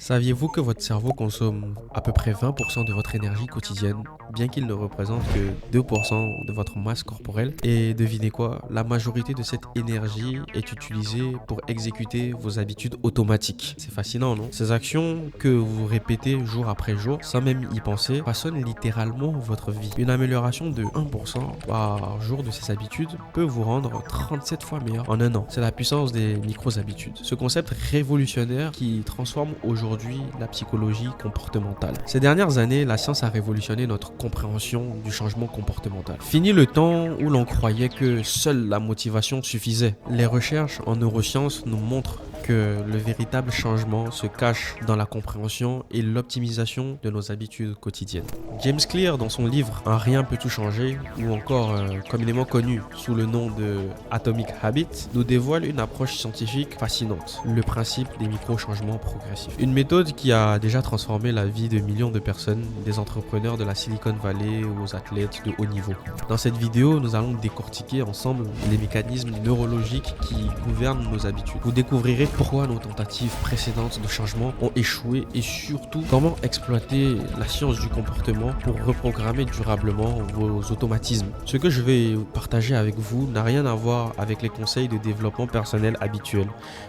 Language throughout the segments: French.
Saviez-vous que votre cerveau consomme à peu près 20% de votre énergie quotidienne, bien qu'il ne représente que 2% de votre masse corporelle? Et devinez quoi? La majorité de cette énergie est utilisée pour exécuter vos habitudes automatiques. C'est fascinant, non? Ces actions que vous répétez jour après jour, sans même y penser, façonnent littéralement votre vie. Une amélioration de 1% par jour de ces habitudes peut vous rendre 37 fois meilleur en un an. C'est la puissance des micro-habitudes. Ce concept révolutionnaire qui transforme aujourd'hui la psychologie comportementale. Ces dernières années, la science a révolutionné notre compréhension du changement comportemental. Fini le temps où l'on croyait que seule la motivation suffisait. Les recherches en neurosciences nous montrent que le véritable changement se cache dans la compréhension et l'optimisation de nos habitudes quotidiennes. James Clear, dans son livre Un rien peut tout changer, ou encore communément connu sous le nom de Atomic Habits, nous dévoile une approche scientifique fascinante, le principe des micro-changements progressifs. Une méthode qui a déjà transformé la vie de millions de personnes, des entrepreneurs de la Silicon Valley aux athlètes de haut niveau. Dans cette vidéo, nous allons décortiquer ensemble les mécanismes neurologiques qui gouvernent nos habitudes. Vous découvrirez pourquoi nos tentatives précédentes de changement ont échoué et surtout comment exploiter la science du comportement pour reprogrammer durablement vos automatismes. Ce que je vais partager avec vous n'a rien à voir avec les conseils de développement personnel habituels.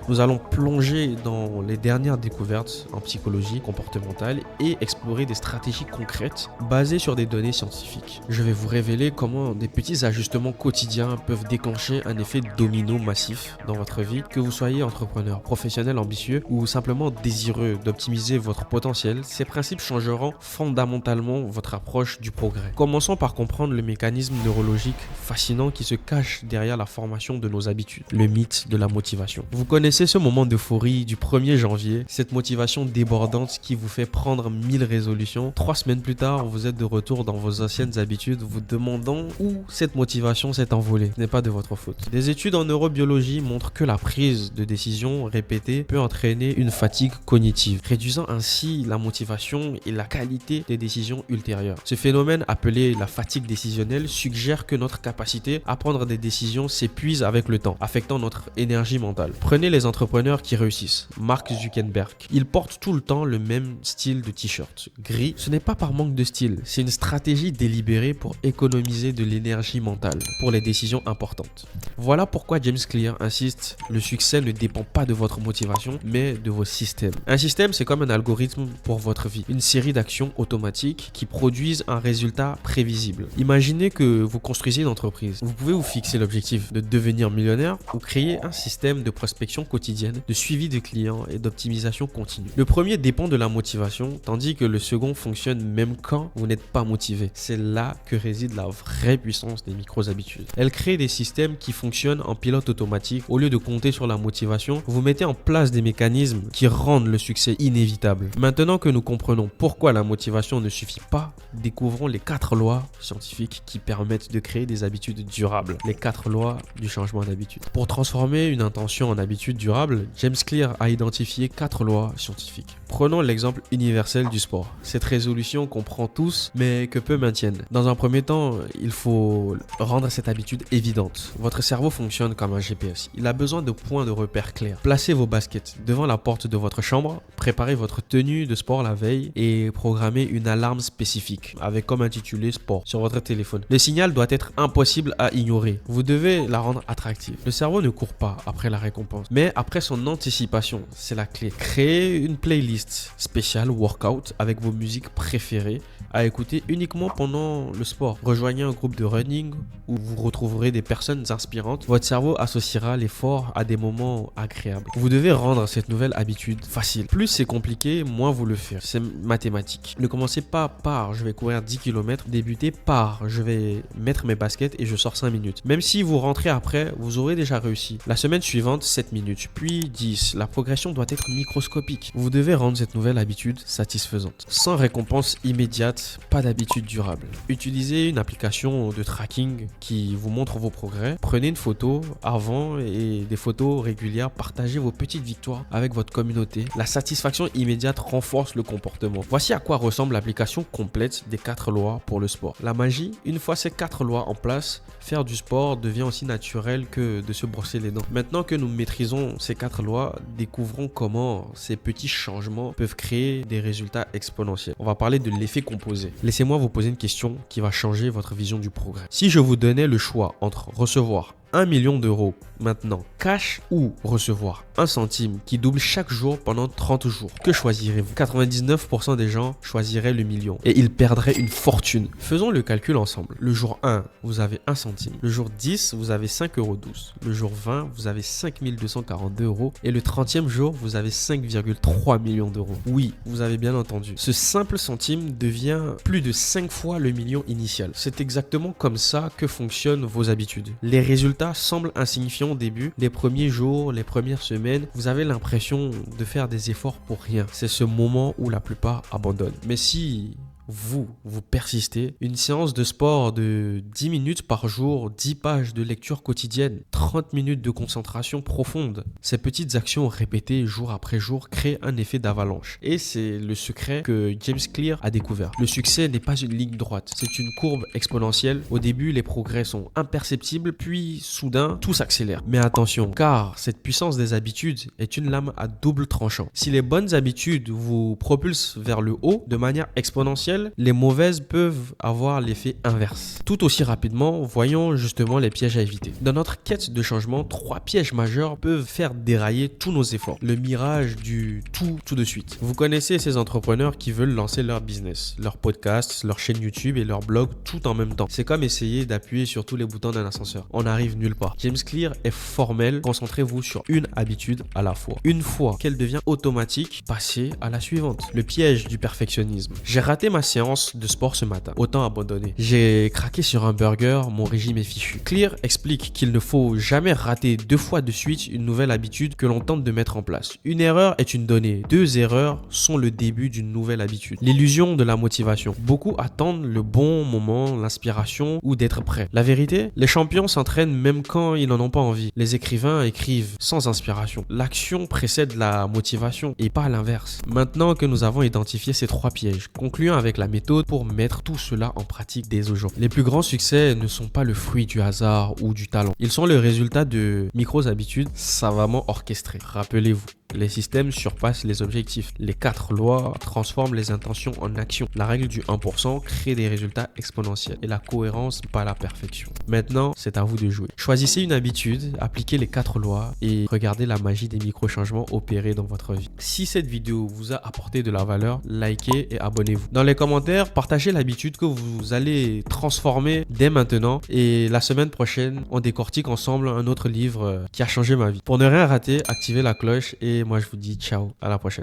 Nous allons plonger dans les dernières découvertes en psychologie comportementale et explorer des stratégies concrètes basées sur des données scientifiques. Je vais vous révéler comment des petits ajustements quotidiens peuvent déclencher un effet domino massif dans votre vie, que vous soyez entrepreneur, professionnel ambitieux ou simplement désireux d'optimiser votre potentiel. Ces principes changeront fondamentalement votre approche du progrès. Commençons par comprendre le mécanisme neurologique fascinant qui se cache derrière la formation de nos habitudes, le mythe de la motivation. Vous connaissez ce moment d'euphorie du 1er janvier, cette motivation débordante qui vous fait prendre 1000 résolutions. 3 semaines plus tard, vous êtes de retour dans vos anciennes habitudes, vous demandant où cette motivation s'est envolée. Ce n'est pas de votre faute. Des études en neurobiologie montrent que la prise de décision répétée peut entraîner une fatigue cognitive, réduisant ainsi la motivation et la qualité des décisions ultérieures. Ce phénomène, appelé la fatigue décisionnelle, suggère que notre capacité à prendre des décisions s'épuise avec le temps, affectant notre énergie mentale. Prenez les entrepreneurs qui réussissent. Mark Zuckerberg. Il porte tout le temps le même style de t-shirt, gris. Ce n'est pas par manque de style, c'est une stratégie délibérée pour économiser de l'énergie mentale pour les décisions importantes. Voilà pourquoi James Clear insiste, le succès ne dépend pas de votre motivation, mais de vos systèmes. Un système, c'est comme un algorithme pour votre vie, une série d'actions automatiques qui produisent un résultat prévisible. Imaginez que vous construisez une entreprise. Vous pouvez vous fixer l'objectif de devenir millionnaire ou créer un système de prospection quotidienne, de suivi de clients et d'optimisation continue. Le premier dépend de la motivation, tandis que le second fonctionne même quand vous n'êtes pas motivé. C'est là que réside la vraie puissance des micro-habitudes. Elles créent des systèmes qui fonctionnent en pilote automatique. Au lieu de compter sur la motivation, vous mettez en place des mécanismes qui rendent le succès inévitable. Maintenant que nous comprenons pourquoi la motivation ne suffit pas, découvrons les 4 lois scientifiques qui permettent de créer des habitudes durables. Les 4 lois du changement d'habitude. Pour transformer une intention en habitude durable, James Clear a identifié 4 lois scientifiques. Prenons l'exemple universel du sport. Cette résolution comprend tous, mais que peu maintiennent. Dans un premier temps, il faut rendre cette habitude évidente. Votre cerveau fonctionne comme un GPS. Il a besoin de points de repère clairs. Placez vos baskets devant la porte de votre chambre, préparez votre tenue de sport la veille et programmez une alarme spécifique avec comme intitulé sport sur votre téléphone. Le signal doit être impossible à ignorer. Vous devez la rendre attractive. Le cerveau ne court pas après la récompense, mais après son anticipation. C'est la clé. Créez une playlist spéciale workout avec vos musiques préférées à écouter uniquement pendant le sport. Rejoignez un groupe de running où vous retrouverez des personnes inspirantes. Votre cerveau associera l'effort à des moments agréables. Vous devez rendre cette nouvelle habitude facile. Plus c'est compliqué, moins vous le faites. C'est mathématique. Ne commencez pas par je vais courir 10 km, débutez par je vais mettre mes baskets et je sors 5 minutes. Même si vous rentrez après, vous aurez déjà réussi. La semaine suivante, 7 minutes, puis 10. La progression doit être microscopique. Vous devez rendre cette nouvelle habitude satisfaisante. Sans récompense immédiate, pas d'habitude durable. Utilisez une application de tracking qui vous montre vos progrès. Prenez une photo avant et des photos régulières, partagez partagez vos petites victoires avec votre communauté, la satisfaction immédiate renforce le comportement. Voici à quoi ressemble l'application complète des 4 lois pour le sport. La magie, une fois ces 4 lois en place, faire du sport devient aussi naturel que de se brosser les dents. Maintenant que nous maîtrisons ces 4 lois, découvrons comment ces petits changements peuvent créer des résultats exponentiels. On va parler de l'effet composé. Laissez-moi vous poser une question qui va changer votre vision du progrès. Si je vous donnais le choix entre recevoir 1 million d'euros maintenant, cash, ou recevoir 1 centime qui double chaque jour pendant 30 jours, que choisirez-vous? 99% des gens choisiraient le million et ils perdraient une fortune. Faisons le calcul ensemble. Le jour 1, vous avez 1 centime. Le jour 10, vous avez 5,12 €. Le jour 20, vous avez 5 242 € et le 30e jour, vous avez 5,3 millions d'euros. Oui, vous avez bien entendu. Ce simple centime devient plus de 5 fois le million initial. C'est exactement comme ça que fonctionnent vos habitudes. Les résultats semblent insignifiants au début, les premiers jours, les premières semaines, vous avez l'impression de faire des efforts pour rien. C'est ce moment où la plupart abandonnent. Mais si vous persistez, une séance de sport de 10 minutes par jour, 10 pages de lecture quotidienne, 30 minutes de concentration profonde, ces petites actions répétées jour après jour créent un effet d'avalanche. Et c'est le secret que James Clear a découvert. Le succès n'est pas une ligne droite, c'est une courbe exponentielle. Au début, les progrès sont imperceptibles, puis soudain, tout s'accélère. Mais attention, car cette puissance des habitudes est une lame à double tranchant. Si les bonnes habitudes vous propulsent vers le haut de manière exponentielle, les mauvaises peuvent avoir l'effet inverse. Tout aussi rapidement, voyons justement les pièges à éviter. Dans notre quête de changement, 3 pièges majeurs peuvent faire dérailler tous nos efforts. Le mirage du tout de suite. Vous connaissez ces entrepreneurs qui veulent lancer leur business, leur podcast, leur chaîne YouTube et leur blog tout en même temps. C'est comme essayer d'appuyer sur tous les boutons d'un ascenseur. On n'arrive nulle part. James Clear est formel. Concentrez-vous sur une habitude à la fois. Une fois qu'elle devient automatique, passez à la suivante. Le piège du perfectionnisme. J'ai raté ma séance de sport ce matin, autant abandonner. J'ai craqué sur un burger, mon régime est fichu. Clear explique qu'il ne faut jamais rater 2 fois de suite une nouvelle habitude que l'on tente de mettre en place. Une erreur est une donnée, 2 erreurs sont le début d'une nouvelle habitude. L'illusion de la motivation. Beaucoup attendent le bon moment, l'inspiration ou d'être prêt. La vérité, les champions s'entraînent même quand ils n'en ont pas envie. Les écrivains écrivent sans inspiration. L'action précède la motivation et pas l'inverse. Maintenant que nous avons identifié ces 3 pièges, concluons avec la méthode pour mettre tout cela en pratique dès aujourd'hui. Les plus grands succès ne sont pas le fruit du hasard ou du talent. Ils sont le résultat de micro-habitudes savamment orchestrées. Rappelez-vous, les systèmes surpassent les objectifs. Les 4 lois transforment les intentions en action. La règle du 1% crée des résultats exponentiels. Et la cohérence, pas la perfection. Maintenant, c'est à vous de jouer. Choisissez une habitude, appliquez les 4 lois et regardez la magie des micro-changements opérer dans votre vie. Si cette vidéo vous a apporté de la valeur, likez et abonnez-vous. Dans les commentaires, partagez l'habitude que vous allez transformer dès maintenant. Et la semaine prochaine, on décortique ensemble un autre livre qui a changé ma vie. Pour ne rien rater, activez la cloche et moi je vous dis ciao, à la prochaine.